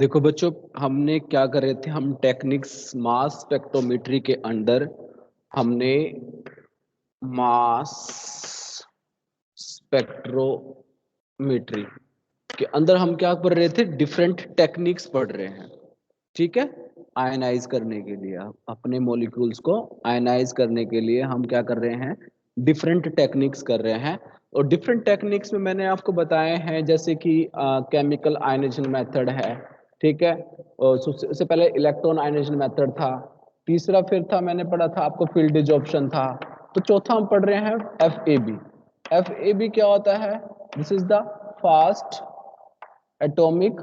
देखो बच्चों, हमने क्या कर रहे थे, हम टेक्निक्स मास स्पेक्ट्रोमेट्री के अंदर हमने मास स्पेक्ट्रोमेट्री के अंदर हम क्या पढ़ रहे थे, डिफरेंट टेक्निक्स पढ़ रहे हैं। ठीक है, आयनाइज करने के लिए अपने मॉलिक्यूल्स को आयनाइज करने के लिए हम क्या कर रहे हैं, डिफरेंट टेक्निक्स कर रहे हैं। और डिफरेंट टेक्निक्स में मैंने आपको बताए हैं जैसे कि केमिकल आयनाइजेशन मेथड है। ठीक है, और उससे पहले इलेक्ट्रॉन आयनाइजेशन मेथड था। तीसरा फिर था, मैंने पढ़ा था आपको फील्ड एडजॉर्प्शन था। तो चौथा हम पढ़ रहे हैं FAB। FAB क्या होता है? This is the fast atomic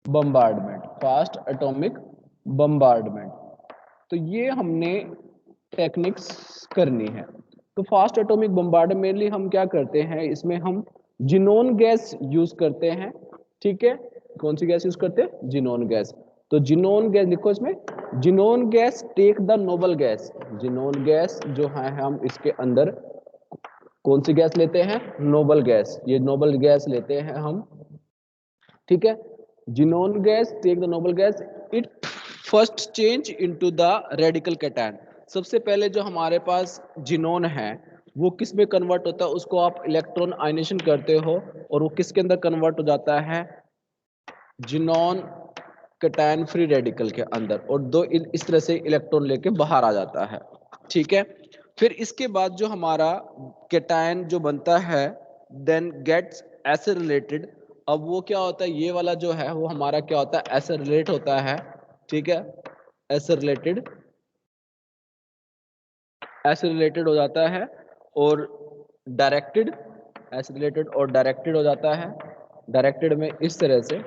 bombardment. Fast atomic bombardment. तो ये हमने टेक्निक्स करनी है। तो फास्ट एटॉमिक बम्बार्डमेंट मेनली हम क्या करते हैं, इसमें हम जिनोन गैस यूज करते हैं। ठीक है, कौन सी गैस यूज करते हैं? Xenon gas. तो जिनोन गैस लिखो इसमें, xenon gas take the noble gas. Xenon gas जो है हम इसके अंदर कौन सी गैस लेते हैं? Noble gas. ये नोबल गैस लेते हैं हम। ठीक है, xenon gas take the noble gas, it first change into the radical cation. सबसे पहले जो हमारे पास जिनोन है वो किस में कन्वर्ट होता है, उसको आप इलेक्ट्रॉन आयनेशन करते हो और वो किसके अंदर कन्वर्ट हो जाता है? जिनोन कैटायन फ्री रेडिकल के अंदर, और दो इस तरह से इलेक्ट्रॉन लेके बाहर आ जाता है। ठीक है, फिर इसके बाद जो हमारा कैटायन जो बनता है देन गेट्स एसिलेटेड। अब वो क्या होता है, ये वाला जो है वो हमारा क्या होता है, एसिलेट होता है। ठीक है, एसिलेटेड एसिलेटेड हो जाता है और डायरेक्टेड, एसिलेटेड और डायरेक्टेड हो जाता है। डायरेक्टेड में इस तरह से,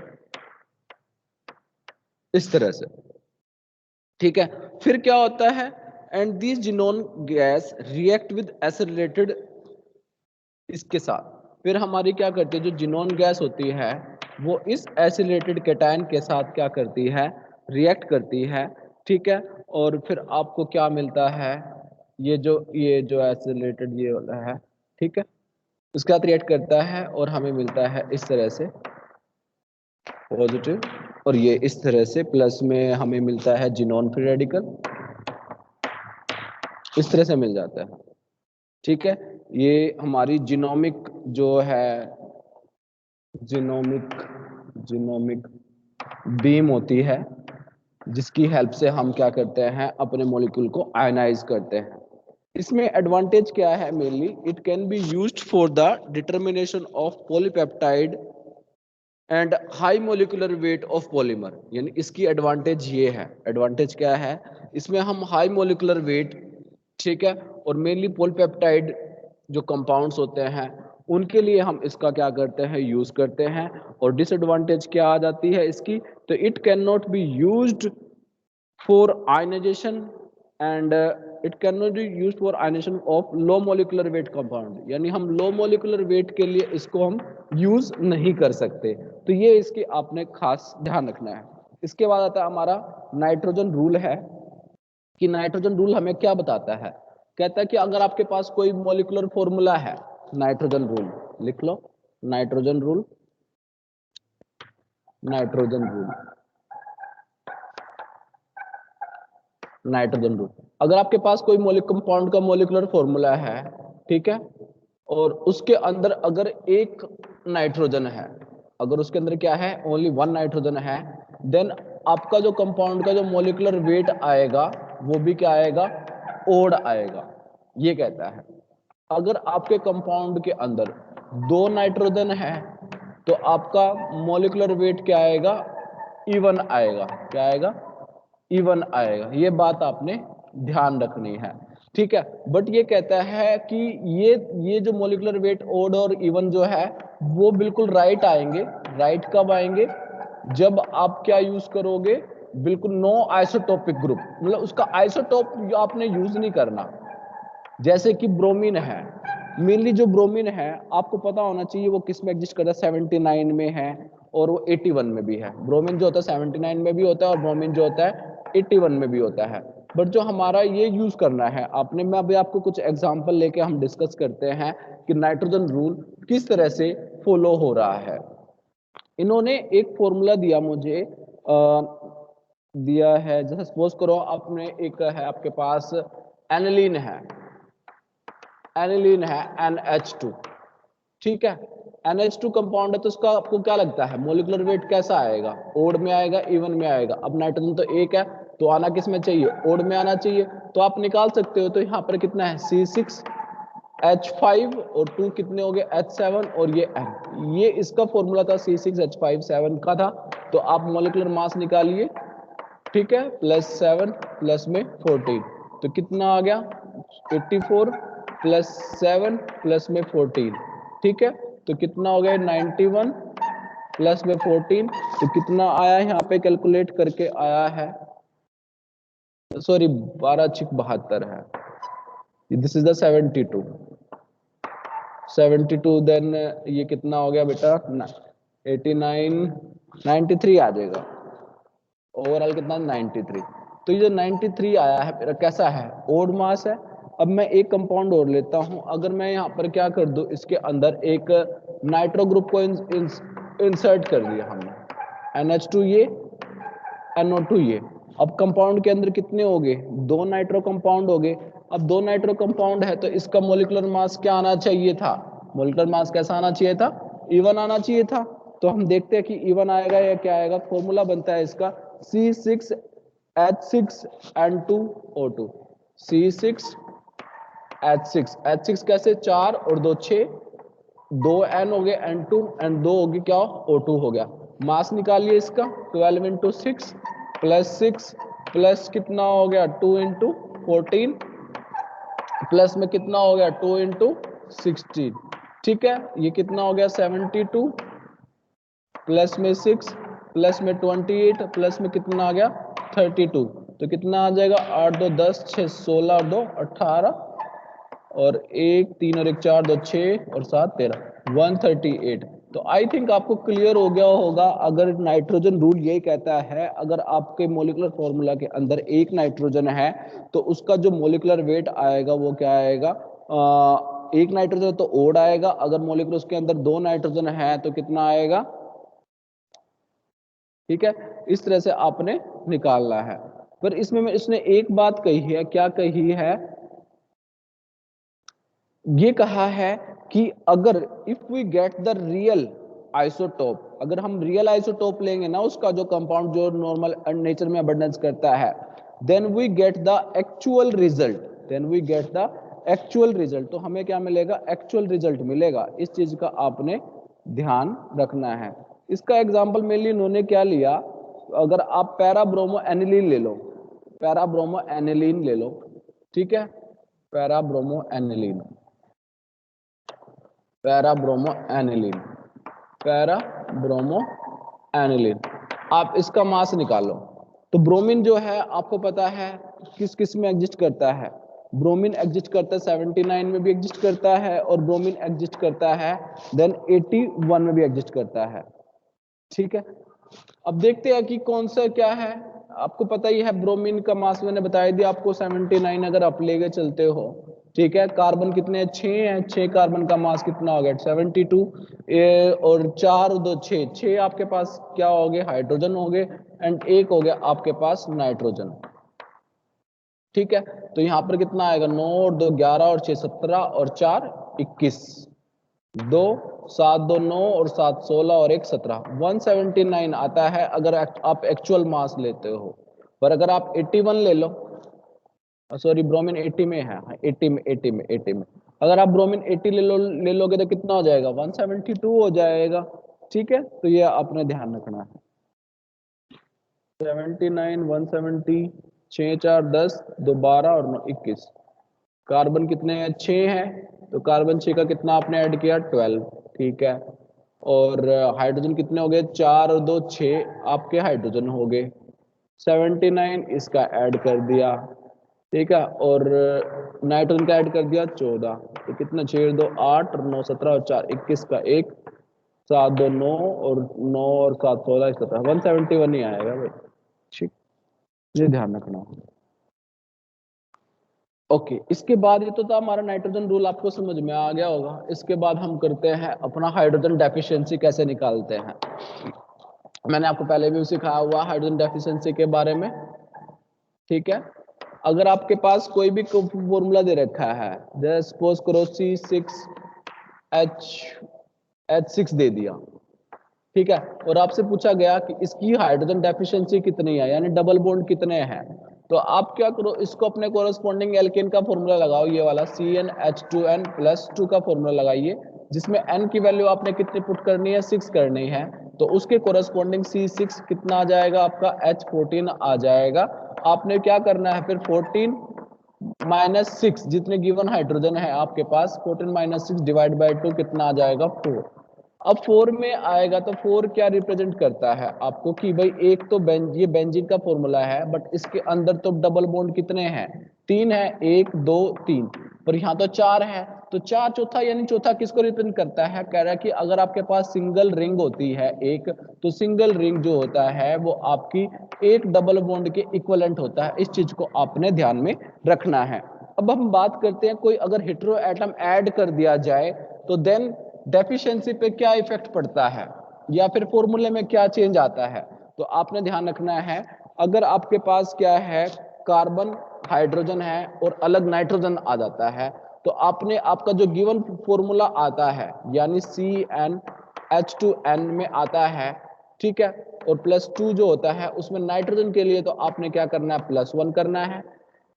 इस तरह से। ठीक है, फिर क्या होता है, and this xenon gas react with acylated इसके साथ। फिर हमारी क्या करती है, जो जिनोन गैस होती है वो इस एसिलेटेड कैटायन के साथ क्या करती है, रिएक्ट करती है। ठीक है, और फिर आपको क्या मिलता है, ये जो एसिलेटेड ये वाला है, ठीक है, उसके साथ रिएक्ट करता है और हमें मिलता है इस तरह से पॉजिटिव, और ये इस तरह से प्लस में हमें मिलता है जिनोन फ्री रेडिकल। इस तरह से मिल जाता है। ठीक है, ये हमारी जिनोमिक जो है, जिनोमिक जिनोमिक बीम होती है, जिसकी हेल्प से हम क्या करते हैं, अपने मॉलिक्यूल को आयनाइज करते हैं। इसमें एडवांटेज क्या है, mainly it can be used for the determination of polypeptide and high molecular weight of polymer. यानी इसकी एडवांटेज ये है, एडवांटेज क्या है, इसमें हम हाई मोलिकुलर वेट, ठीक है, और मेनली पॉलीपेप्टाइड जो कंपाउंड्स होते हैं उनके लिए हम इसका क्या करते हैं, यूज करते हैं। और डिसएडवांटेज क्या आ जाती है इसकी, तो it can not be used for ionization and it cannot be used for ionization of low molecular weight compound। यानी हम लो मोलिकुलर वेट के लिए इसको हम यूज नहीं कर सकते। तो ये इसकी आपने खास ध्यान रखना है। इसके बाद आता है हमारा नाइट्रोजन रूल है, कि नाइट्रोजन रूल हमें क्या बताता है, कहता है कि अगर आपके पास कोई मोलिकुलर फॉर्मूला है, नाइट्रोजन रूल लिख लो, nitrogen rule, nitrogen rule, nitrogen rule. अगर आपके पास कोई कंपाउंड का मोलिकुलर फॉर्मूला है, ठीक है, और उसके अंदर अगर एक नाइट्रोजन है, अगर उसके अंदर क्या है, ओनली वन नाइट्रोजन है, देन आपका जो कंपाउंड का जो मोलिकुलर वेट आएगा वो भी क्या आएगा, ओड आएगा। ये कहता है अगर आपके कंपाउंड के अंदर दो नाइट्रोजन है तो आपका मोलिकुलर वेट क्या आएगा, इवन आएगा। क्या आएगा, इवन आएगा। ये बात आपने ध्यान रखनी है। ठीक है, बट ये कहता है कि ये जो मोलिकुलर वेट ओड और इवन जो है वो बिल्कुल राइट आएंगे। राइट कब आएंगे, जब आप क्या यूज करोगे, बिल्कुल नो आइसोटोपिक ग्रुप, मतलब उसका आइसोटोप आपने यूज नहीं करना। जैसे कि ब्रोमीन है, मेनली जो ब्रोमीन है आपको पता होना चाहिए वो किस में एग्जिस्ट करता है, 79 में है और वो 81 में भी है। ब्रोमीन जो होता है 79 में भी होता है और ब्रोमीन जो होता है 81 में भी होता है। बट जो हमारा ये यूज करना है आपने, मैं अभी आपको कुछ एग्जांपल लेके हम डिस्कस करते हैं कि नाइट्रोजन रूल किस तरह से फॉलो हो रहा है। इन्होंने एक फॉर्मूला दिया मुझे, दिया है, जैसे सपोज करो आपने एक है आपके पास एनिलीन है, एनिलीन है NH2, ठीक है। NH2 कंपाउंड है, तो उसका आपको क्या लगता है मोलिकुलर वेट कैसा आएगा, ओड में आएगा, इवन में आएगा? अब नाइट्रोजन तो एक है, तो आना किस में चाहिए, ओड में आना चाहिए। तो आप निकाल सकते हो, तो यहाँ पर कितना है C6H5 और 2 कितने हो गए H7 और ये N, ये इसका फॉर्मूला था C6H5 7 का था। तो आप मोलिकुलर मास निकालिए, ठीक है, +7 प्लस में 14, तो कितना आ गया 84 +7 प्लस में 14, ठीक है, तो कितना हो गया 91 प्लस में 14, तो कितना आया यहाँ पे कैलकुलेट करके आया है, सॉरी 12×6 = 72 है, दिस इज द 72 देन ये कितना हो गया बेटा 89 93 आ जाएगा, ओवरऑल कितना 93। तो ये जो 93 आया है मेरा कैसा है, ओड मास है। अब मैं एक कंपाउंड और लेता हूं, अगर मैं यहाँ पर क्या कर दूं, इसके अंदर एक नाइट्रो ग्रुप को इंसर्ट कर दिया हमने, NH2 ये, NO2 ये। अब कंपाउंड के अंदर कितने हो गए, 2 नाइट्रो कंपाउंड हो गए। अब 2 नाइट्रो कंपाउंड है, तो इसका मोलिकुलर मास क्या आना चाहिए था, मोलिकुलर मास कैसा आना चाहिए था, इवन आना चाहिए था। तो हम देखते हैं कि इवन आएगा या क्या आएगा। फॉर्मूला बनता है इसका C6H6N2O2, C6H6 कैसे, 4 और 2 6, 2 N हो गए N2 एंड 2 होगी क्या, O2 हो गया। मास निकालिए इसका, 12 × 6 +6 प्लस कितना हो गया 2 × 14 प्लस में कितना हो गया 2 × 16, ठीक है, ये कितना हो गया 72 प्लस में 6 प्लस में 28 प्लस में कितना आ गया 32, तो कितना आ जाएगा 8 2 10 6 16 और 2 18 और 1 3 और 1 4 2 6 और 7 13 138। तो आई थिंक आपको क्लियर हो गया होगा। अगर नाइट्रोजन रूल यही कहता है, अगर आपके मोलिकुलर फॉर्मूला के अंदर एक नाइट्रोजन है तो उसका जो मोलिकुलर वेट आएगा वो क्या आएगा, एक नाइट्रोजन तो ओड आएगा, अगर मोलिकुलर उसके अंदर 2 नाइट्रोजन है तो कितना आएगा, ठीक है। इस तरह से आपने निकालना है। पर इसमें इसने एक बात कही है, क्या कही है, ये कहा है कि अगर if we get the real isotope, अगर हम रियल आइसोटोप लेंगे ना उसका, जो कंपाउंड जो नॉर्मल नेचर में अबंडेंस करता है, then we get the actual result, then we get the actual result. तो हमें क्या मिलेगा, एक्चुअल रिजल्ट मिलेगा। इस चीज का आपने ध्यान रखना है। इसका एग्जाम्पल मेनली इन्होंने क्या लिया, अगर आप पैराब्रोमो एनिलीन ले लो, पैराब्रोमो एनिलीन ले लो, ठीक है, पैराब्रोमो एनिलीन, पैराब्रोमो एनिलीन, पैराब्रोमो एनिलीन, आप इसका मास निकालो। तो ब्रोमीन जो है आपको पता है किस किस में एग्जिस्ट करता है, ब्रोमीन एग्जिस्ट करता है 79 में भी एग्जिस्ट करता है, और ब्रोमीन एग्जिस्ट करता है देन 81 में भी एग्जिस्ट करता है, ठीक है। अब देखते हैं कि कौन सा क्या है। आपको पता ही है ब्रोमीन का मास मैंने बताया दिया आपको 79, अगर आप लेके चलते हो, ठीक है। कार्बन कितने 6 हैं, 6 कार्बन का मास कितना हो गया 72, और 4 2 6 6 आपके पास क्या हो गए, हाइड्रोजन हो गए, एंड 1 हो गया आपके पास नाइट्रोजन, ठीक है। तो यहाँ पर कितना आएगा 9 और 2 11 और 6 17 और 4 21, 2 7 2 9 और 7 16 और 1 17, 179 आता है अगर आप एक्चुअल मास लेते हो। पर अगर आप 81 ले लो, सॉरी ब्रोमीन 80 में है, 80 में अगर आप ब्रोमीन 80 ले लोगे तो कितना हो जाएगा 172 हो जाएगा, ठीक है। तो ये आपने ध्यान रखना है। 79 170, 6 4 10 2 12 और 9 21, कार्बन कितने हैं 6 हैं, तो कार्बन 6 का कितना आपने ऐड किया 12, ठीक है। और हाइड्रोजन कितने हो गए 4 और 2 6 आपके हाइड्रोजन हो गए, 79 इसका ऐड कर दिया, ठीक है। और नाइट्रोजन का ऐड कर दिया 14, तो कितना 6 2 8 और 9 17 और 4 21 का 1 7 2 9 और 9 और 7 16 17, 171 ही आएगा भाई, ठीक, ये ध्यान रखना। ओके, इसके बाद ये तो था हमारा नाइट्रोजन रूल, आपको समझ में आ गया होगा। इसके बाद हम करते हैं अपना हाइड्रोजन डेफिशिएंसी कैसे निकालते हैं। मैंने आपको पहले भी सिखाया हुआ हाइड्रोजन डेफिशिएंसी के बारे में, ठीक है। अगर आपके पास कोई भी फॉर्मूला दे रखा है, जैसे सपोज करो C6H6 दे दिया, ठीक है, और आपसे पूछा गया कि इसकी हाइड्रोजन डेफिशिएंसी कितनी है, यानी डबल बॉन्ड कितने हैं, तो आप क्या करो, इसको अपने कोरस्पॉन्डिंग एल्केन का फॉर्मूला लगाओ, ये वाला CnH2n+2 का फॉर्मूला लगाइए, जिसमें n की वैल्यू आपने कितनी पुट करनी है, 6 करनी है, तो उसके कोरस्पॉन्डिंग C6 कितना आ जाएगा आपका, H14 आ जाएगा। आपने क्या करना है फिर 14 - 6 जितने गिवन हाइड्रोजन है आपके पास, 14 - 6 डिवाइड बाई 2 कितना आ जाएगा 4। अब 4 में आएगा तो 4 क्या रिप्रेजेंट करता है आपको कि भाई एक तो ये बेंजीन का फॉर्मूला है, बट इसके अंदर तो डबल बॉन्ड कितने हैं, 3 है, 1 2 3, पर यहाँ तो 4 है, तो 4 चौथा, यानी चौथा किसको रिप्रेजेंट करता है, कह रहा है कि अगर आपके पास सिंगल रिंग होती है एक, तो सिंगल रिंग जो होता है वो आपकी एक डबल बॉन्ड के इक्विवेलेंट होता है। इस चीज को आपने ध्यान में रखना है। अब हम बात करते हैं, कोई अगर हेटेरो एटम ऐड कर दिया जाए तो देन डेफिशिएंसी पे क्या इफेक्ट पड़ता है, या फिर फॉर्मूले में क्या चेंज आता है। तो आपने ध्यान रखना है, अगर आपके पास क्या है, कार्बन हाइड्रोजन है और अलग नाइट्रोजन आ जाता है, तो आपने आपका जो गिवन फॉर्मूला आता है, यानी CnH2n में आता है, ठीक है, और +2 जो होता है उसमें नाइट्रोजन के लिए, तो आपने क्या करना है, +1 करना है,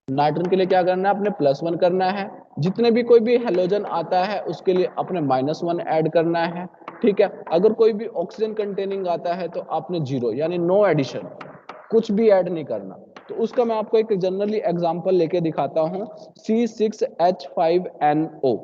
नाइट्रोजन के लिए क्या करना है, आपने +1 करना है, जितने भी कोई भी हेलोजन आता है उसके लिए आपने -1 ऐड करना है, ठीक है। अगर कोई भी ऑक्सीजन कंटेनिंग आता है तो आपने 0, यानी नो एडिशन, कुछ भी ऐड नहीं करना। तो उसका मैं आपको एक जनरली एग्जांपल लेके दिखाता हूं, C6H5NO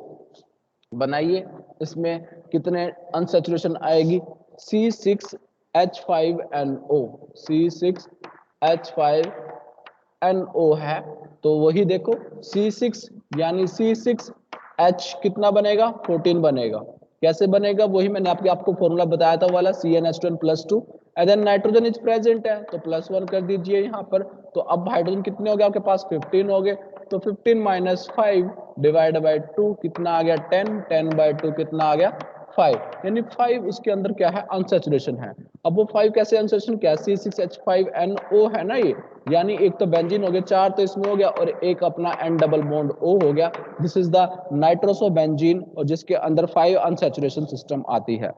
बनाइए, इसमें कितने अनसैचुरेशन आएगी, C6H5NO, C6H5NO है, तो वही देखो C6, यानी C6H कितना बनेगा, 14 बनेगा। कैसे बनेगा, वही मैंने आपको फॉर्मूला बताया था वाला, CnH2n+2, and then nitrogen is present है तो +1 कर दीजिए यहाँ पर। तो अब हाइड्रोजन कितने हो गए आपके पास, 15 हो गए, तो 15 - 5 डिवाइड बाई 2 कितना आ गया, 10, 10 बाई 2 कितना आ गया, 5, यानी 5 इसके अंदर क्या है, अनसैचुरेशन है। अब वो 5 कैसे अनसैचुरेशन, क्या C6H5NO है ना ये, यानी एक तो बेंजीन हो गया, 4 तो इसमें हो गया, और एक अपना N डबल बॉन्ड O हो गया। This is the nitroso benzene, और जिसके अंदर 5 अनसैचुरेशन सिस्टम आती है।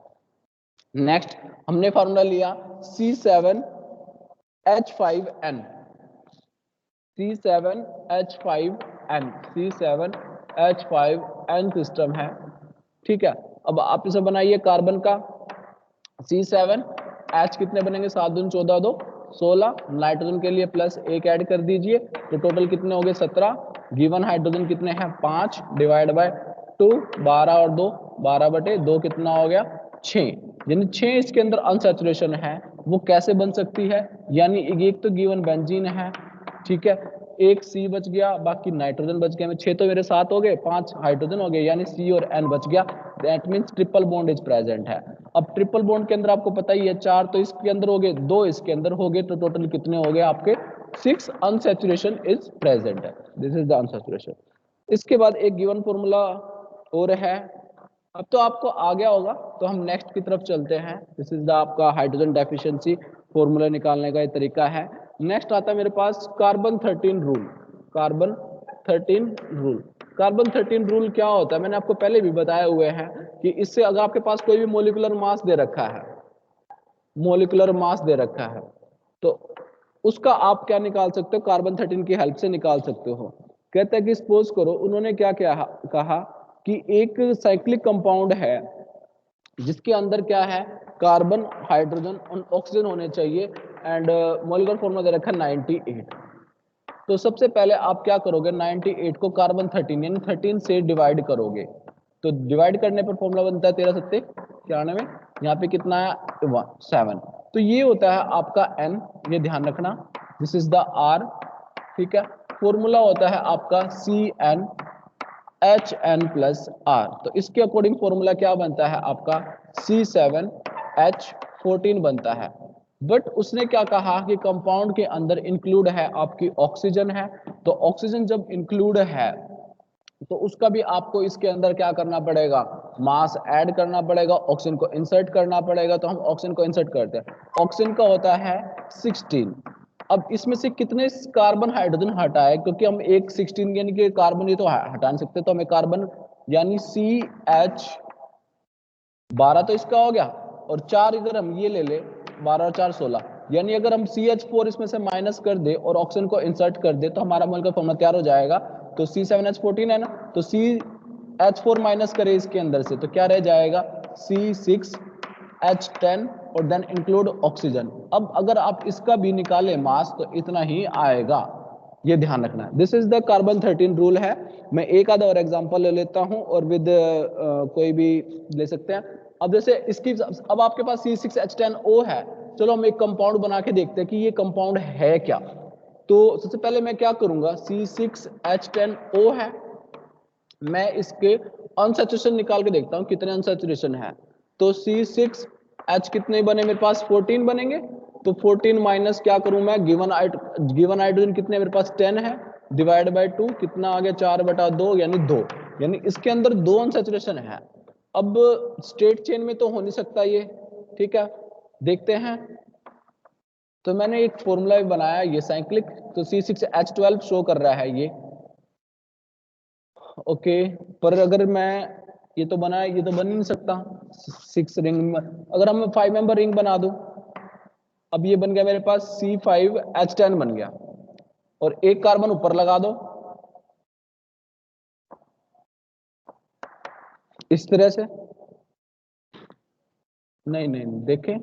नेक्स्ट हमने फॉर्मूला लिया C7H5N, C7H5N सिस्टम है, ठीक है। अब आप इसे बनाइए कार्बन का, C7H कितने बनेंगे, 7 दूनी 14 2 16, नाइट्रोजन के लिए +1 ऐड कर दीजिए, तो टोटल कितने हो गए 17, गिवन हाइड्रोजन कितने हैं 5 डिवाइड बाय 2, 12 और 2 12/2 कितना हो गया 6, यानी 6 इसके अंदर अनसैचुरेशन है। वो कैसे बन सकती है, यानी एक तो गिवन बेंजीन है, ठीक है, एक C बच गया, बाकी नाइट्रोजन बच गया, 6 तो मेरे 7 हो गए, 5 हाइड्रोजन हो गए, यानी C और N बच गया, that means triple bond is present है। अब ट्रिपल बॉन्ड के अंदर आपको पता ही है, 4 तो इसके अंदर हो गए, 2 इसके अंदर हो गए, तो टोटल कितने हो गए आपके 6 अनसैचुरेशन इज प्रेजेंट है। This is the unsaturation. इसके बाद एक गिवन फॉर्मूला और है, अब तो आपको आ गया होगा, तो हम नेक्स्ट की तरफ चलते हैं। दिस इज द आपका हाइड्रोजन डेफिशिएंसी फॉर्मूला निकालने का ये तरीका है। नेक्स्ट आता है मेरे पास carbon 13 rule. Carbon 13 rule, carbon 13 rule क्या होता है, मैंने आपको पहले भी बताए हुए हैं कि इससे अगर आपके पास कोई भी मोलिकुलर मास दे रखा है, मोलिकुलर मास दे रखा है, तो उसका आप क्या निकाल सकते हो, कार्बन 13 की हेल्प से निकाल सकते हो। कहते हैं कि सपोज करो, उन्होंने क्या कहा कि एक साइक्लिक कंपाउंड है जिसके अंदर क्या है, कार्बन हाइड्रोजन और ऑक्सीजन होने चाहिए, एंड मॉलिक्यूलर फॉर्मूला दे रखा है 98। तो सबसे पहले आप क्या करोगे, 98 को कार्बन 13 यानी 13 से डिवाइड करोगे, तो डिवाइड करने पर फॉर्मूला बनता है 13 सत्ते 94, यहाँ पे कितना है 7, तो ये होता है आपका N, ये ध्यान रखना, दिस इज द R, ठीक है। फॉर्मूला होता है आपका CnHn+R, तो इसके अकॉर्डिंग फॉर्मूला क्या बनता है आपका C7H14 बनता है। बट उसने क्या कहा कि कंपाउंड के अंदर इंक्लूड है आपकी ऑक्सीजन है, तो ऑक्सीजन जब इंक्लूड है तो उसका भी आपको इसके अंदर क्या करना पड़ेगा, मास ऐड करना पड़ेगा, ऑक्सीजन को इंसर्ट करना पड़ेगा। तो हम ऑक्सीजन को इंसर्ट करते हैं, ऑक्सीजन का होता है 16। अब इसमें से कितने कार्बन हाइड्रोजन हटाए, क्योंकि हम एक 16 यानी कि कार्बन ये तो हटा नहीं सकते, तो हमें कार्बन यानी CH12 तो इसका हो गया, और 4 इधर हम ये ले ले, 12 और 4 16, यानी अगर हम CH4 इसमें से माइनस कर दे और ऑक्सीजन को इंसर्ट कर दे तो हमारा मोल का फॉर्मूला तैयार हो जाएगा। तो C7H14 है ना, तो CH4 माइनस करे इसके अंदर से तो क्या रह जाएगा, C6H10 और देन इंक्लूड ऑक्सीजन। अब अगर आप इसका भी निकाले मास तो इतना ही आएगा, ये ध्यान रखना है। This is the carbon 13 rule है। मैं एक आधा और एग्जांपल ले लेता हूं और विद कोई भी ले सकते हैं। अब जैसे इसकी, अब आपके पास C6H10O है, चलो हम एक कंपाउंड बना के देखते हैं कि ये कंपाउंड है क्या। तो सबसे पहले मैं क्या करूंगा, C6H10O है, मैं इसके अनसैचुरेशन निकाल के देखता हूं कितने अनसैचुरेशन है। तो C6H कितने बने मेरे पास, 14 बनेंगे। तो 14 माइनस क्या करूं मैं, गिवन हाइड्रोजन कितने मेरे पास 10 है, डिवाइड बाय 2 कितना आ गया, 4/2 यानी 2, यानी इसके अंदर 2 अनसैचुरेशन है। अब स्टेट चेन में तो हो नहीं सकता ये, ठीक है, देखते हैं। तो मैंने एक फॉर्मूला बनाया ये साइक्लिक, तो C6H12 शो कर रहा है ये, ओके। पर अगर मैं ये तो बना, ये तो बन नहीं सकता 6 रिंग में। अगर हम 5 मेंबर रिंग बना दूं, अब ये बन गया मेरे पास C5H10 बन गया, और एक कार्बन ऊपर लगा दो इस तरह से। नहीं नहीं देखें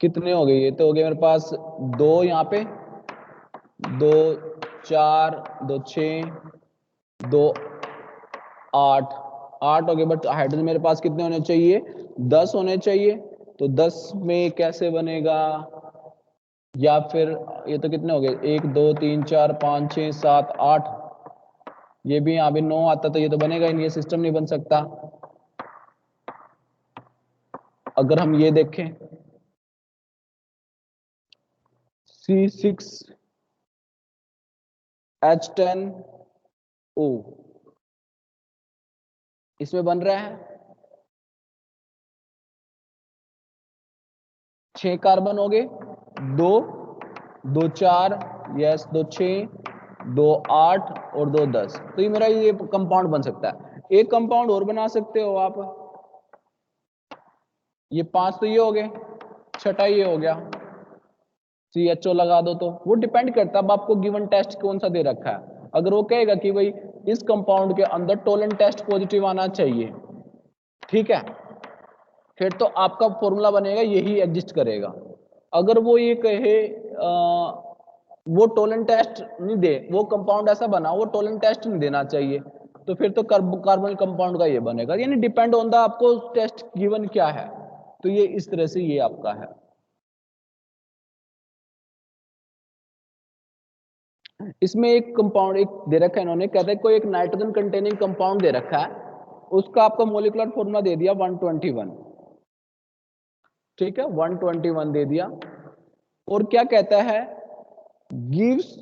कितने हो गए, ये तो हो गए मेरे पास 2 यहाँ पे, 2 4 2 6 2 8 8 हो गए। बट हाइड्रोजन मेरे पास कितने होने चाहिए, 10 होने चाहिए। तो 10 में कैसे बनेगा, या फिर ये तो कितने हो गए, 1 2 3 4 5 6 7 8, ये भी यहाँ पे 9 आता तो ये तो बनेगा ही नहीं, ये सिस्टम नहीं बन सकता। अगर हम ये देखें C6H10O इसमें बन रहा है 6 कार्बन हो गए, 2 2 4 यस 2 6 2 8 और 2 10। तो ये मेरा ये कंपाउंड बन सकता है। एक कंपाउंड और बना सकते हो आप, ये 5 तो ये हो गए, छठा ये हो गया CHO लगा दो। तो वो डिपेंड करता है अब आपको गिवन टेस्ट कौन सा दे रखा है। अगर वो कहेगा कि भाई इस कंपाउंड के अंदर टोलन टेस्ट पॉजिटिव आना चाहिए, ठीक है, फिर तो आपका फॉर्मूला बनेगा यही एग्जिस्ट करेगा। अगर वो ये कहे वो टोलन टेस्ट नहीं दे, वो कंपाउंड ऐसा बना वो टोलन टेस्ट नहीं देना चाहिए, तो फिर तो कार्बन कंपाउंड का ये बनेगा। यानी डिपेंड ऑन द आपको टेस्ट गिवन क्या है। तो ये इस तरह से ये आपका है। इसमें एक कंपाउंड एक दे रखा है इन्होंने, कहते हैं कोई एक नाइट्रोजन कंटेनिंग कंपाउंड दे रखा है, उसका आपका मोलिकुलर फॉर्मूला दे दिया 121, ठीक है 121 दे दिया। और क्या कहता है, गिव्स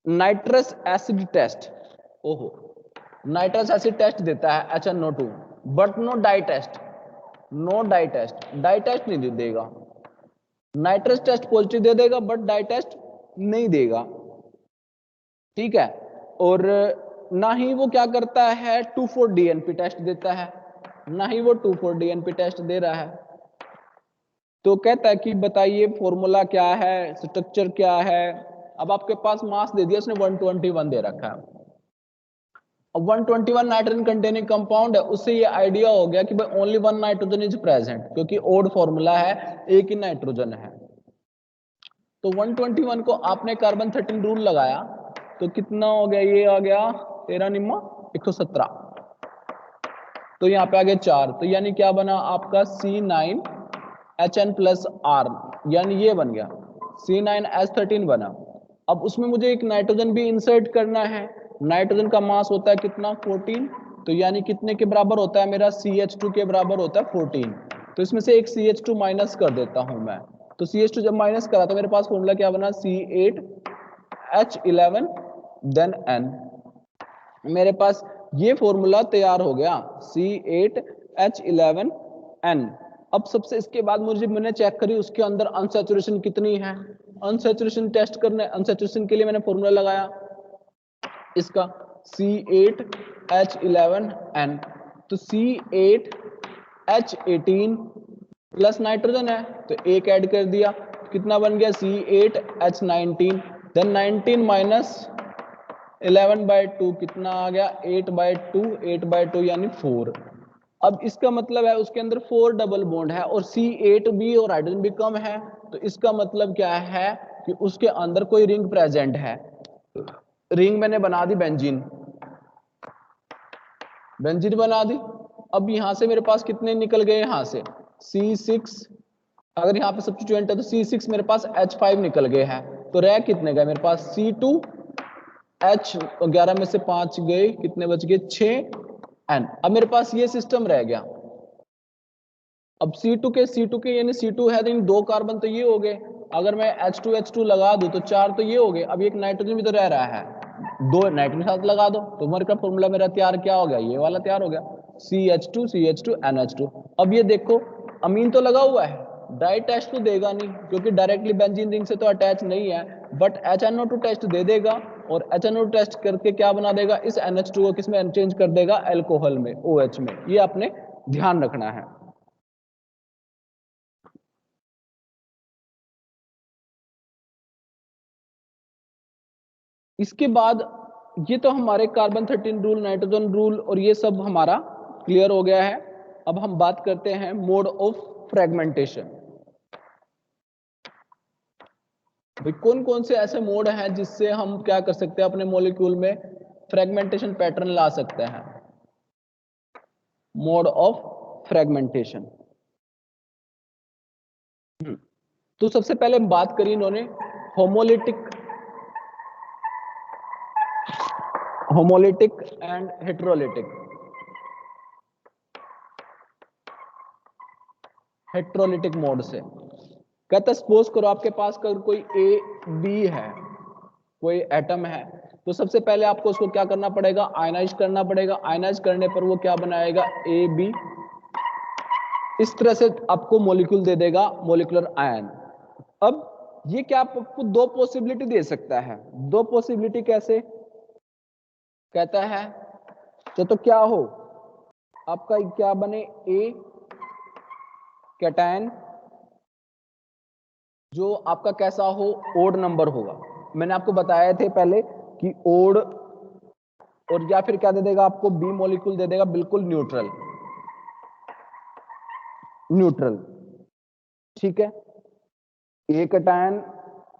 नाइट्रस एसिड टेस्ट, ओहो नाइट्रस एसिड टेस्ट देता है HNO2, but no dye test, no dye test, dye test नहीं देगा। नाइट्रस टेस्ट पॉजिटिव दे देगा बट डाई टेस्ट नहीं देगा, ठीक है। और ना ही वो क्या करता है 2,4-DNP टेस्ट देता है, ना ही वो 2,4-DNP टेस्ट दे रहा है। तो कहता है कि बताइए फॉर्मूला क्या है, स्ट्रक्चर क्या है। अब आपके पास मास दे दिया उसने 121 दे रखा है। अब 121 नाइट्रोजन कंटेनिंग कंपाउंड है, उससे ये आइडिया हो गया कि भाई ओनली 1 नाइट्रोजन इज प्रेजेंट, क्योंकि ओड फॉर्मूला है, एक ही नाइट्रोजन है। तो 121 को आपने कार्बन 13 रूल लगाया तो कितना हो गया, ये आ गया 13 निम्मा 117, तो यहाँ पे आ गया 4। तो यानी क्या बना आपका C9HN+R, यानी ये बन गया C9H13 बना। अब उसमें मुझे एक नाइट्रोजन भी इंसर्ट करना है, नाइट्रोजन का मास होता है कितना 14, तो यानी कितने के बराबर होता है मेरा, CH2 के बराबर होता है 14। तो इसमें से एक CH2 माइनस कर देता हूं मैं। तो CH2 जब माइनस करा तो मेरे पास फॉर्मूला क्या बना, C8 H11 देन N। मेरे पास ये फॉर्मूला तैयार हो गया C8H11N। अब सबसे इसके बाद मैंने चेक करी उसके अंदर अनसैचुरेशन कितनी है। अनसैचुरेशन टेस्ट करने, अनसैचुरेशन के लिए मैंने फॉर्मूला लगाया इसका C8H11N। तो C8H18 प्लस नाइट्रोजन है तो एक ऐड कर दिया, कितना बन गया C8H19। देन 19 माइनस 11/2 कितना आ गया 8/2, 8/2 यानी 4। अब इसका मतलब है उसके अंदर 4 डबल बॉन्ड है और C8 भी और हाइड्रोजन भी कम है, तो इसका मतलब क्या है कि उसके अंदर कोई रिंग प्रेजेंट है। रिंग मैंने बना दी बेंजीन, बेंजीन बना दी। अब यहां से मेरे पास कितने निकल गए, यहां से C6, अगर यहाँ पे सब्स्टिट्यूएंट है तो C6 मेरे पास H5 निकल गए हैं, तो रह कितने गए मेरे पास C2 H11 में से 5 गए, कितने बच गए 6N। अब मेरे पास ये सिस्टम रह गया। अब C2 के यानी C2 है तो 2 कार्बन तो ये हो गए, अगर मैं H2 लगा दूं तो 4 तो ये हो गए। अब एक नाइट्रोजन भी तो रह रहा है, 2 नाइट्रोजन साथ लगा दो तो हमारे का फॉर्मूला मेरा तैयार क्या हो गया, ये वाला तैयार हो गया CH2 NH2। अब ये देखो अमीन तो लगा हुआ है, डाई टेस्ट तो देगा नहीं क्योंकि डायरेक्टली बेंजीन रिंग से तो अटैच नहीं है, बट HNO2 टेस्ट दे देगा और HNO2 टेस्ट करके क्या बना देगा, इस NH2 को किसमें चेंज कर देगा, अल्कोहल में, OH में। ये आपने ध्यान रखना है। इसके बाद ये तो हमारे कार्बन 13 रूल, नाइट्रोजन रूल और ये सब हमारा क्लियर हो गया है। अब हम बात करते हैं मोड ऑफ फ्रेगमेंटेशन। भाई कौन कौन से ऐसे मोड हैं जिससे हम क्या कर सकते हैं, अपने मॉलिक्यूल में फ्रेगमेंटेशन पैटर्न ला सकते हैं। मोड ऑफ फ्रेगमेंटेशन, तो सबसे पहले बात करी इन्होंने होमोलिटिक एंड हेट्रोलिटिक मोड से। कहता सपोज करो आपके पास कोई ए बी है, कोई एटम है, तो सबसे पहले आपको उसको क्या करना पड़ेगा, आयनाइज करना पड़ेगा। आयनाइज करने पर वो क्या बनाएगा, ए बी, इस तरह से आपको मॉलिक्यूल दे देगा, मॉलिक्यूलर आयन। अब ये क्या आपको 2 पॉसिबिलिटी दे सकता है। 2 पॉसिबिलिटी कैसे, कहता है तो क्या हो आपका, क्या बने, ए कैटायन जो आपका कैसा हो, ओड नंबर होगा। मैंने आपको बताया थे पहले कि ओड, और या फिर क्या दे देगा आपको, बी मॉलिक्यूल दे देगा बिल्कुल न्यूट्रल, ठीक है, ए कैटायन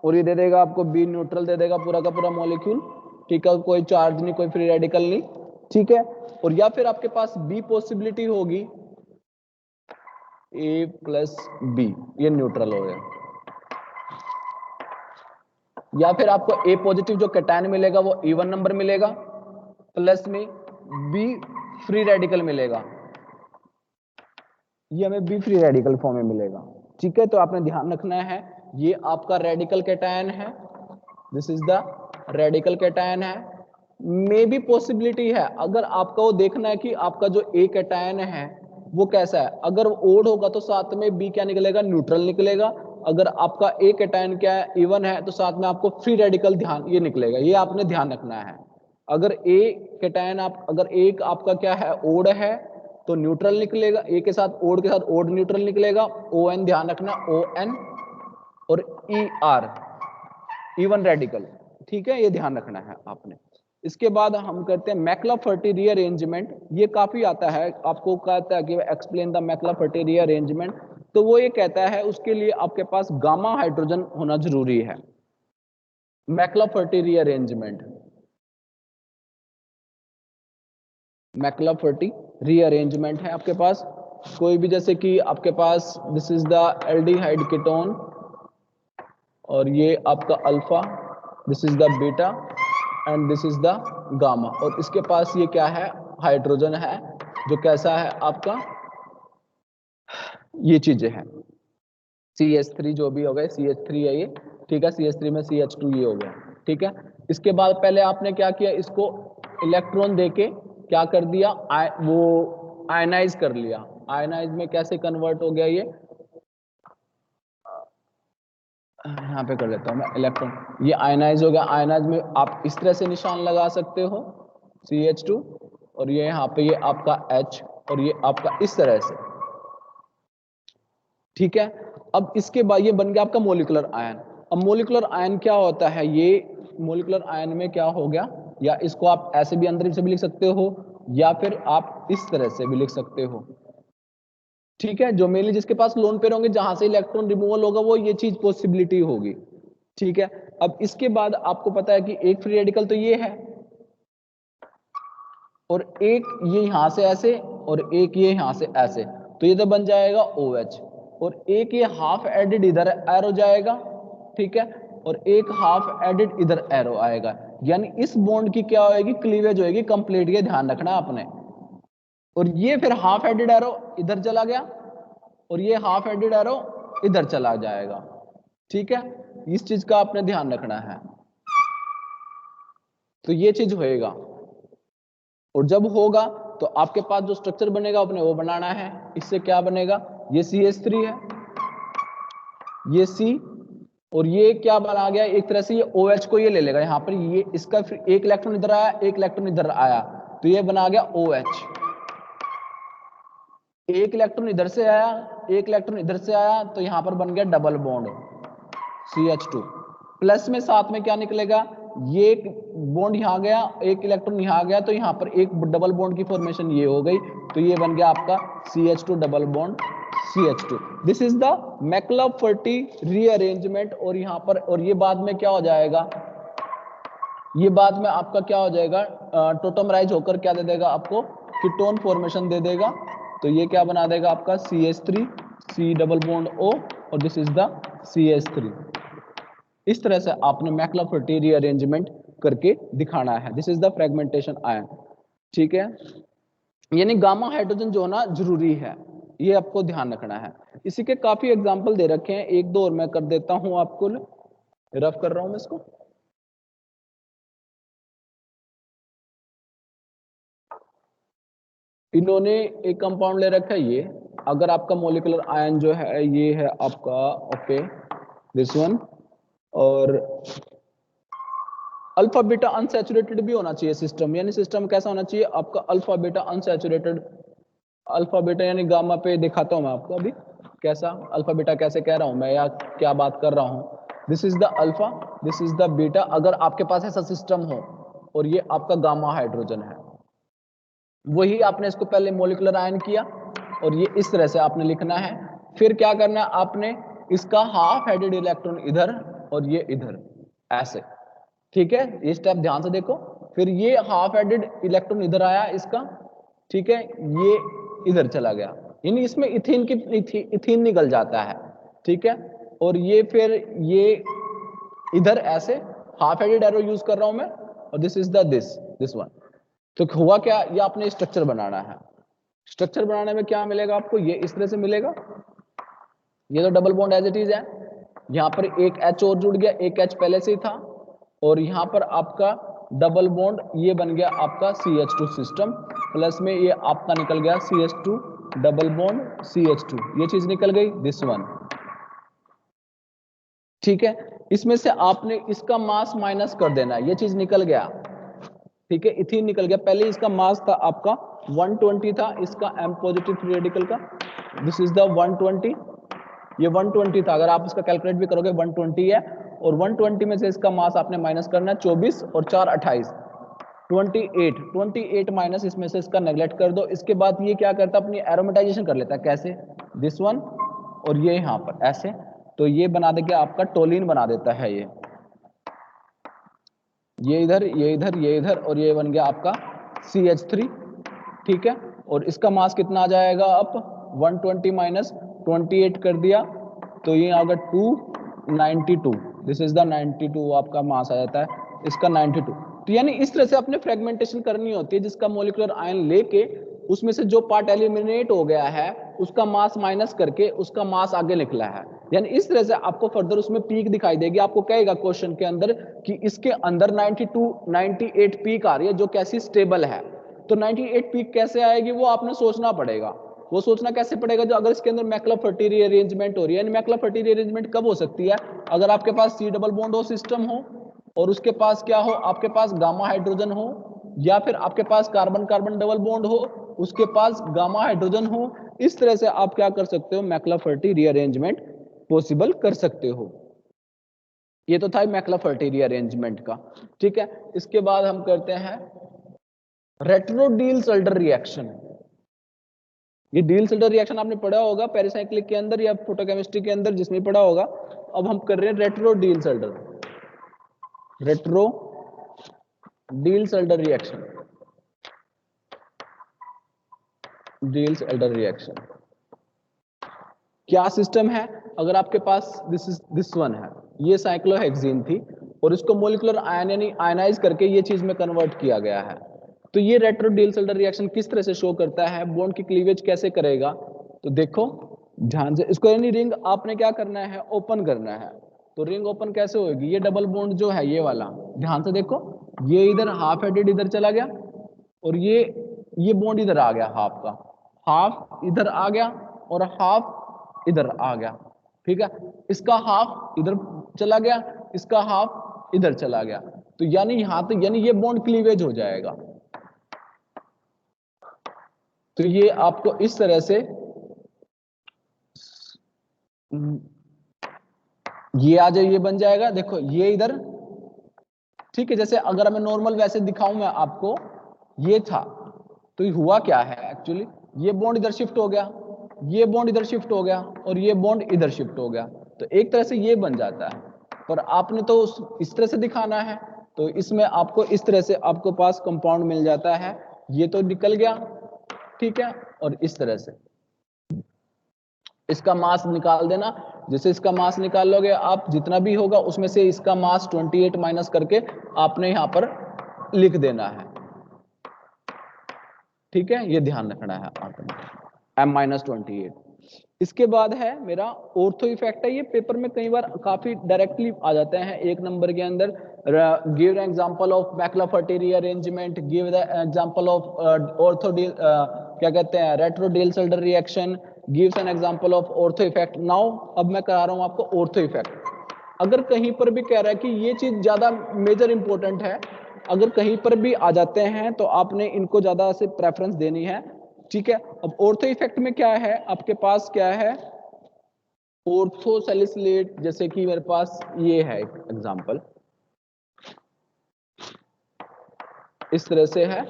और ये दे देगा आपको बी न्यूट्रल, दे देगा पूरा का पूरा मॉलिक्यूल, ठीक है, कोई चार्ज नहीं, कोई फ्री रेडिकल नहीं, ठीक है। और या फिर आपके पास बी पॉसिबिलिटी होगी, ए प्लस बी, ये न्यूट्रल हो गया। या फिर आपको ए पॉजिटिव जो कैटायन मिलेगा वो इवन नंबर मिलेगा, प्लस में बी फ्री रेडिकल मिलेगा, ये हमें बी फ्री रेडिकल फॉर्म में मिलेगा, ठीक है। तो आपने ध्यान रखना है, ये आपका रेडिकल कैटायन है, this is the radical cation है। मे भी पॉसिबिलिटी है, अगर आपका वो देखना है कि आपका जो ए कैटायन है वो कैसा है, अगर ओड होगा तो साथ में बी क्या निकलेगा, न्यूट्रल निकलेगा। अगर आपका ए कैटायन क्या है, इवन है, तो साथ में आपको फ्री रेडिकल ध्यान ये निकलेगा, ये आपने ध्यान रखना है। अगर ए कैटायन अगर एक आपका क्या है, ओड है, तो न्यूट्रल निकलेगा, ए के साथ ओड न्यूट्रल निकलेगा, ओ एन ध्यान रखना, ओ एन और ई आर इवन रेडिकल, ठीक है, ये ध्यान रखना है आपने। इसके बाद हम करते हैं मैक्लाफर्टी रीअरेंजमेंट। ये काफी आता है, आपको कहता है कि एक्सप्लेन द मैक्लाफर्टी रीअरेंजमेंट, तो वो ये कहता है उसके लिए आपके पास गामा हाइड्रोजन होना जरूरी है। मैक्लाफर्टी रीअरेंजमेंट, मैक्लाफर्टी रीअरेंजमेंट है आपके पास कोई भी, जैसे कि आपके पास this is the aldehyde ketone और ये आपका alpha, this is the beta and this is the gamma, और इसके पास ये क्या है, हाइड्रोजन है जो कैसा है आपका, ये चीजें हैं CH3 जो भी हो गए, CH3 है ये, ठीक है, CH3 में CH2 ये हो गया। ठीक है। इसके बाद पहले आपने क्या किया, इसको इलेक्ट्रॉन देके क्या कर दिया, वो आयनाइज कर लिया। आयनाइज में कैसे कन्वर्ट हो गया, ये यहाँ पे कर लेता हूँ मैं, इलेक्ट्रॉन, ये आयनाइज हो गया। आयनाइज में आप इस तरह से निशान लगा सकते हो CH2, और ये यहाँ पे ये आपका H, और ये आपका इस तरह से, ठीक है। अब इसके बाद ये बन गया आपका मोलिकुलर आयन। अब मोलिकुलर आयन क्या होता है, ये मोलिकुलर आयन में क्या हो गया, या इसको आप ऐसे भी अंदर से भी लिख सकते हो, या फिर आप इस तरह से भी लिख सकते हो, ठीक है। जो मेनली जिसके पास लोन पेयर होंगे, जहां से इलेक्ट्रॉन रिमूवल होगा, वो ये चीज पॉसिबिलिटी होगी, ठीक है। अब इसके बाद आपको पता है कि एक फ्री रेडिकल तो ये है, और एक ये यहां से ऐसे, और एक ये यहां से ऐसे, तो ये तो बन जाएगा OH, और एक ये हाफ एडिड इधर एरो जाएगा, ठीक है, और एक हाफ एडिड इधर एरो आएगा, यानी इस बॉन्ड की क्या होएगी, क्लीवेज होएगी कंप्लीट, ये ध्यान रखना आपने। और ये फिर हाफ एडिड एरो इधर चला गया, और ये हाफ एडिड एरो इधर चला जाएगा, ठीक है। इस चीज का आपने ध्यान रखना है, तो ये चीज होएगा। और जब होगा तो आपके पास जो स्ट्रक्चर बनेगा अपने वो बनाना है। इससे क्या बनेगा, ये CH3 है, ये C, और ये क्या बना गया, एक तरह से ये OH को ये ले लेगा यहाँ पर, ये इसका फिर एक इलेक्ट्रॉन इधर आया, एक इलेक्ट्रॉन इधर आया, तो ये बना गया OH। एक इलेक्ट्रॉन इधर से आया, एक इलेक्ट्रॉन इधर से आया, तो यहां पर बन गया डबल बॉन्ड CH2। प्लस में साथ में क्या निकलेगा, ये एक बॉन्ड यहां गया, एक इलेक्ट्रॉन यहां गया, तो यहां पर एक डबल बॉन्ड की फॉर्मेशन ये हो गई, तो ये बन गया आपका CH2 double bond CH2। This is the McLafferty rearrangement. और यहां पर, और ये बाद में क्या हो जाएगा, ये बाद में आपका क्या हो जाएगा, टोटमराइज होकर क्या दे देगा आपको, कीटोन फॉर्मेशन दे देगा। तो ये क्या बना देगा आपका CH3 C double bond O, और दिस इज द CH3। इस तरह से आपने मैक्लाफर्टी रीअरेंजमेंट करके दिखाना है। This is the fragmentation ion, ठीक है। यानी गामा हाइड्रोजन जो होना जरूरी है, ये आपको ध्यान रखना है। इसी के काफी एग्जाम्पल दे रखे हैं, एक दो और मैं कर देता हूं आपको, रफ कर रहा हूं मैं इसको। इन्होंने एक कंपाउंड ले रखा है ये, अगर आपका मोलिकुलर आयन जो है ये है आपका, ओके दिस वन, और अल्फा बीटा अनसैचुरेटेड भी होना चाहिए सिस्टम। यानी सिस्टम कैसा होना चाहिए आपका, alpha beta unsaturated. Alpha beta यानी गामा पे दिखाता हूं मैं आपको अभी कैसा, अल्फा बीटा कैसे कह रहा हूं मैं, या क्या बात कर रहा हूं। This is the alpha, this is the beta, अगर आपके पास ऐसा सिस्टम हो, और ये आपका गामा हाइड्रोजन है। वही आपने इसको पहले मोलिकुलर आयन किया, और ये इस तरह से आपने लिखना है। फिर क्या करना है आपने, इसका हाफ हेडेड इलेक्ट्रॉन इधर, और ये इधर ऐसे, ठीक है। ये स्टेप ध्यान से देखो। फिर ये हाफ हेडेड इलेक्ट्रॉन इधर आया इसका, ठीक है, ये इधर चला गया, यानी इसमें इथीन निकल जाता है, ठीक है। और ये फिर ये इधर ऐसे हाफ हेडेड एरो यूज कर रहा हूं मैं, और this is the this one. तो हुआ क्या, ये आपने स्ट्रक्चर बनाना है। स्ट्रक्चर बनाने में क्या मिलेगा आपको, ये इस तरह से मिलेगा। ये तो double bond as it is है, यहां पर एक H और जुड़ गया, एक H पहले से ही था, और यहां पर आपका डबल बॉन्ड ये बन गया आपका CH2 सिस्टम, प्लस में ये आपका निकल गया CH2 डबल बॉन्ड CH2, ये चीज निकल गई दिस वन, ठीक है। इसमें से आपने इसका मास माइनस कर देना है, ये चीज निकल गया, ठीक है। इथीन निकल गया, पहले इसका मास था आपका 120 था, इसका M पॉजिटिव फ्री रेडिकल का, दिस इज द 120, ये 120 था, अगर आप इसका कैलकुलेट भी करोगे 120 है, और 120 में से इसका मास आपने माइनस करना है 24, और 4 28 28 माइनस इसमें से इसका नेगलेक्ट कर दो। इसके बाद ये क्या करता है, अपनी एरोमेटाइजेशन कर लेता है, कैसे, दिस वन, और ये यहां पर ऐसे, तो ये बना देगा आपका टोलिन बना देता है, ये इधर, ये इधर, ये इधर, और ये बन गया आपका CH3, ठीक है। और इसका मास कितना आ जाएगा, अब 120 माइनस 28 कर दिया, तो ये आ गया 292, दिस इज द 92 आपका मास आ जाता है, इसका 92। तो यानी इस तरह से अपने फ्रेगमेंटेशन करनी होती है, जिसका मोलिकुलर आयन लेके उसमें से जो पार्ट एलिमिनेट हो गया है उसका मास माइनस करके उसका मास आगे निकला है। यानी इस तरह से आपको फर्दर उसमें पीक दिखाई देगी। आपको कहेगा क्वेश्चन के अंदर कि इसके अंदर 92 98 पीक आ रही है जो कैसी स्टेबल है, तो 98 पीक कैसे आएगी वो आपने सोचना पड़ेगा। वो सोचना कैसे पड़ेगा, जो अगर इसके अंदर मैक्लाफर्टी रीअरेंजमेंट हो रही है। मैक्लाफर्टी रीअरेंजमेंट कब हो सकती है, अगर आपके पास सी डबल बॉन्ड हो सिस्टम हो और उसके पास क्या हो, आपके पास गामा हाइड्रोजन हो, या फिर आपके पास कार्बन कार्बन डबल बॉन्ड हो उसके पास गामा हाइड्रोजन हो। इस तरह से आप क्या कर सकते हो, मैक्लाफर्टी रीअरेंजमेंट पॉसिबल कर सकते हो। ये तो था मैक्लाफर्टी रीअरेंजमेंट का, ठीक है। इसके बाद हम करते हैं रेट्रोडील-सल्डर रिएक्शन। ये डील सल्डर रिएक्शन आपने पढ़ा होगा पेरिसाइक्लिक के अंदर या फोटोकेमिस्ट्री के अंदर, जिसमें पढ़ा होगा। अब हम कर रहे हैं रेट्रोडील-सल्डर रिएक्शन। डील-सल्डर रिएक्शन क्या सिस्टम है, अगर आपके पास दिस वन है, ये साइक्लोहेक्सीन थी और इसको मोलिकुलर आयनाइज करके ये चीज में कन्वर्ट किया गया है। तो ये रेट्रोडील-सल्डर रिएक्शन किस तरह से शो करता है, बॉन्ड की क्लीवेज कैसे करेगा, तो देखो ध्यान से। इसको यानी रिंग आपने क्या करना है, ओपन करना है। तो रिंग ओपन कैसे होगी, ये डबल बॉन्ड जो है ये वाला, ध्यान से देखो, ये इधर हाफ हेडेड इधर चला गया और ये बॉन्ड इधर आ गया, हाफ का हाफ इधर आ गया और हाफ इधर आ गया, ठीक है। इसका हाफ इधर चला गया, इसका हाफ इधर चला गया, तो यानी यहां तक, यानी ये बॉन्ड क्लीवेज हो जाएगा। तो ये आपको इस तरह से ये आ जाए, ये बन जाएगा, देखो ये इधर, ठीक है। जैसे अगर मैं नॉर्मल वैसे दिखाऊं मैं आपको, ये था, तो ये हुआ क्या है एक्चुअली, ये बॉन्ड इधर शिफ्ट हो गया, ये बॉन्ड इधर शिफ्ट हो गया और ये बॉन्ड इधर शिफ्ट हो गया, तो एक तरह से ये बन जाता है। पर आपने तो इस तरह से दिखाना है, तो इसमें आपको इस तरह से आपको पास कंपाउंड मिल जाता है, ये तो निकल गया, ठीक है। और इस तरह से इसका मास निकाल देना, जैसे इसका मास निकाल लोगे आप, जितना भी होगा उसमें से इसका मास 28 माइनस करके आपने यहां पर लिख देना है, ठीक है। ये ध्यान रखना है आपने, M-28। इसके बाद है मेरा ऑर्थो इफेक्ट है, ये पेपर में कई बार काफी डायरेक्टली आ जाते हैं एक नंबर के अंदर। Give example of McLafferty rearrangement, give the example of ortho क्या कहते हैं retro Diels Alder reaction, gives an example of ortho effect. Now अब मैं करा रहा हूं आपको ऑर्थो इफेक्ट। अगर कहीं पर भी कह रहा है कि ये चीज ज्यादा मेजर इंपॉर्टेंट है, अगर कहीं पर भी आ जाते हैं तो आपने इनको ज्यादा से प्रेफरेंस देनी है, ठीक है। अब ऑर्थो इफेक्ट में क्या है, आपके पास क्या है, ऑर्थो सैलिसिलेट, जैसे कि मेरे पास ये है एक एग्जांपल, इस तरह से है,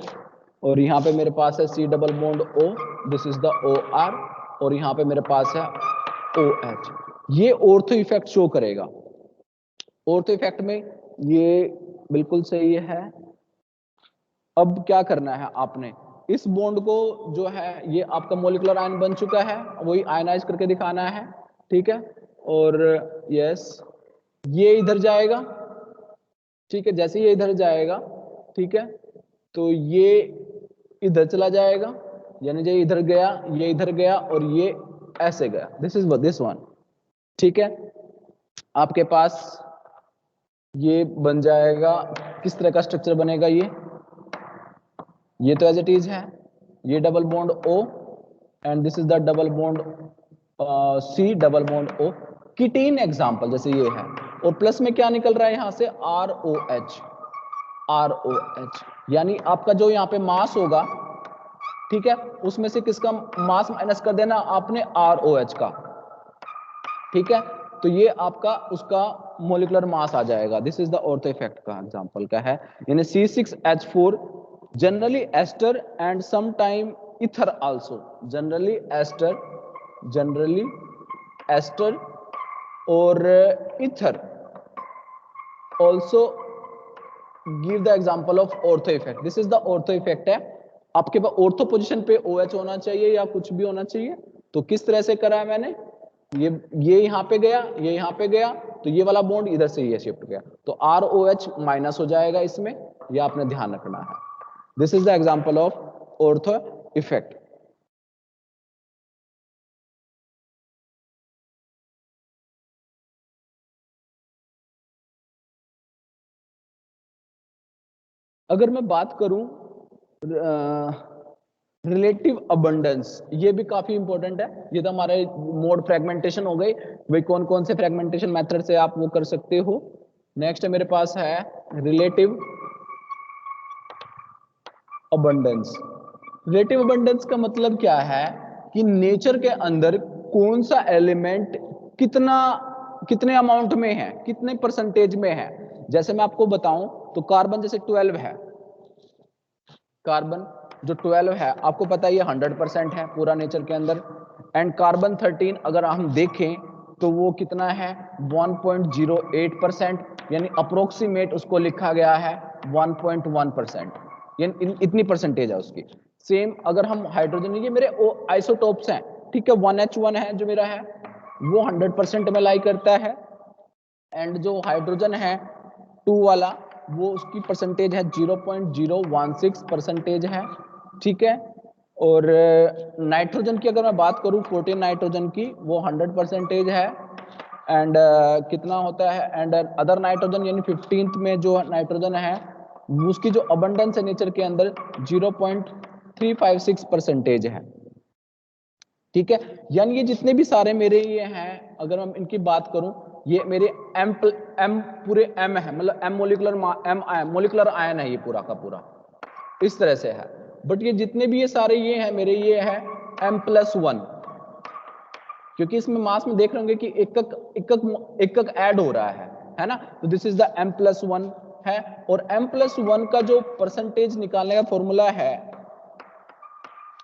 और यहाँ पे मेरे पास है C double bond O, this is the OR, और यहाँ पे मेरे पास है OH। ये ऑर्थो इफेक्ट शो करेगा। ऑर्थो इफेक्ट में ये बिल्कुल सही है। अब क्या करना है आपने, इस बॉन्ड को जो है ये आपका मोलिकुलर आयन बन चुका है, वही आयनाइज करके दिखाना है, ठीक है। और यस, ये इधर जाएगा, ठीक है। जैसे ये इधर जाएगा, ठीक है, तो ये इधर चला जाएगा, यानी ये इधर गया, ये इधर गया और ये ऐसे गया, दिस वन, ठीक है। आपके पास ये बन जाएगा, किस तरह का स्ट्रक्चर बनेगा, ये तो एज इट इज है, ये double bond O and this is the double bond C double bond O, ketene example जैसे ये है, और प्लस में क्या निकल रहा है यहां से ROH, यानी आपका जो यहाँ पे मास होगा, ठीक है, उसमें से किसका मास माइनस कर देना आपने, ROH का, ठीक है। तो ये आपका उसका मोलिकुलर मास आ जाएगा। This is the ortho effect का एग्जांपल का है, यानी C6H4 generally ester and some time ether also, generally ester और ether also give the example of ortho effect. This is the ortho effect है। आपके पास ऑर्थो पोजीशन पे OH होना चाहिए या कुछ भी होना चाहिए। तो किस तरह से करा है मैंने, ये यहां पे गया, ये यहां पे गया, तो ये वाला बॉन्ड इधर से ये शिफ्ट गया, तो ROH माइनस हो जाएगा इसमें, ये आपने ध्यान रखना है। This is the example of ortho effect. अगर मैं बात करूं रिलेटिव अबंडेंस, ये भी काफी इंपॉर्टेंट है। ये तो हमारे मोड फ्रेगमेंटेशन हो गई, भाई कौन कौन से फ्रेगमेंटेशन मेथड से आप वो कर सकते हो। नेक्स्ट मेरे पास है रिलेटिव अबंडेंस। रिलेटिव अबंडेंस का मतलब क्या है कि नेचर के अंदर कौन सा एलिमेंट कितने अमाउंट में है, कितने परसेंटेज में है। जैसे मैं आपको बताऊं तो कार्बन जैसे 12 है, कार्बन जो 12 है आपको पता है ये 100% है पूरा नेचर के अंदर। एंड कार्बन 13 अगर हम देखें तो वो कितना है 1.08%, यानी अप्रोक्सीमेट उसको लिखा गया है 1.1%, यानी इतनी परसेंटेज है उसकी। सेम अगर हम हाइड्रोजन, ये मेरे आइसोटोप्स हैं, ठीक है, 1H1 है जो मेरा है वो 100% में लाई करता है। एंड जो हाइड्रोजन है 2 वाला वो उसकी परसेंटेज है 0.016 परसेंटेज है, ठीक है। और नाइट्रोजन की अगर मैं बात करूं 14 नाइट्रोजन की वो 100% है। एंड कितना होता है, एंड अदर नाइट्रोजन यानी 15th में जो नाइट्रोजन है उसकी जो अबंडेंस है नेचर के अंदर 0.356 परसेंटेज है, ठीक है। यानी ये जितने भी सारे मेरे ये हैं, अगर मैं इनकी बात करूं ये मेरे एम पूरे एम है, मतलब एम मोलिकुलर आयन है ये पूरा का पूरा, इस तरह से है। बट ये जितने भी ये सारे ये हैं मेरे, ये है M+1, क्योंकि इसमें मास में देख रहे होंगे कि एकक ऐड हो रहा है ना। तो दिस इज द M+1 है। और M+1 का जो परसेंटेज निकालने का फॉर्मूला है,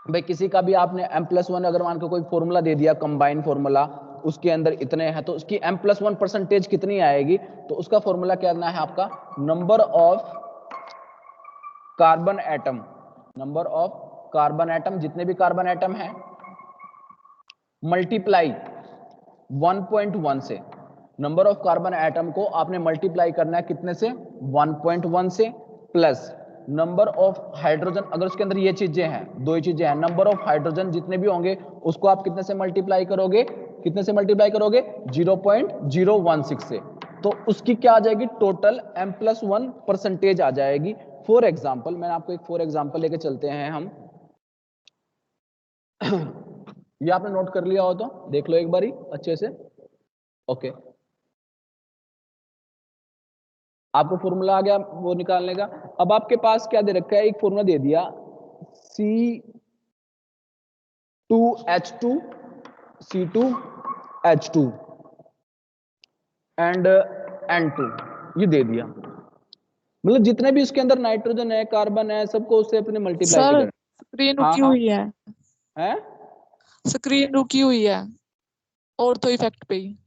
भाई किसी का भी आपने M+1 अगर मान के कोई फॉर्मूला दे दिया कंबाइन फॉर्मूला, उसके अंदर इतने हैं तो उसकी M+1 परसेंटेज कितनी आएगी, तो उसका फॉर्मूला क्या है आपका number of carbon atom, number of carbon atom, जितने भी कार्बन एटम हैं मल्टीप्लाई 1.1 से। नंबर ऑफ कार्बन एटम को आपने मल्टीप्लाई करना है कितने से 1.1 से, प्लस नंबर ऑफ हाइड्रोजन, अगर उसके अंदर ये चीजें हैं, दो ही चीजें हैं, नंबर ऑफ हाइड्रोजन जितने भी होंगे उसको आप कितने से मल्टीप्लाई करोगे, कितने से मल्टीप्लाई करोगे 0.016 से। तो उसकी क्या आ जाएगी टोटल M+1 परसेंटेज आ जाएगी। फॉर एग्जाम्पल मैंने आपको एक फॉर एग्जाम्पल लेके चलते हैं हम ये आपने नोट कर लिया हो तो देख लो एक बारी अच्छे से। ओके, आपको फॉर्मूला आ गया वो निकालने का। अब आपके पास क्या दे रखा है, एक फॉर्मूला दे दिया C2H2 C2H2 एंड N2, ये दे दिया। मतलब जितने भी उसके अंदर नाइट्रोजन है, कार्बन है, सबको उससे अपने मल्टीप्लाई सर कर। स्क्रीन हाँ रुकी हाँ हुई है, है, स्क्रीन रुकी हुई है और तो इफेक्ट पे ही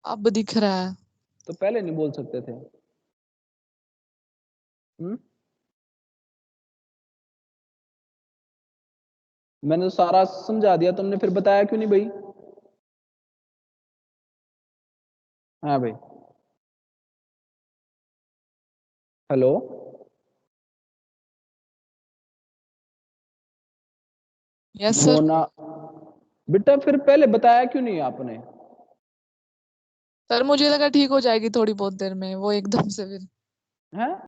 अब दिख रहा है। तो पहले नहीं बोल सकते थे। मैंने तो सारा समझा दिया, तुमने फिर बताया क्यों नहीं भाई। हाँ भाई, हेलो, यस सर। मोना बेटा फिर पहले बताया क्यों नहीं आपने। सर मुझे लगा ठीक हो जाएगी थोड़ी बहुत देर में, वो एकदम से फिर हैं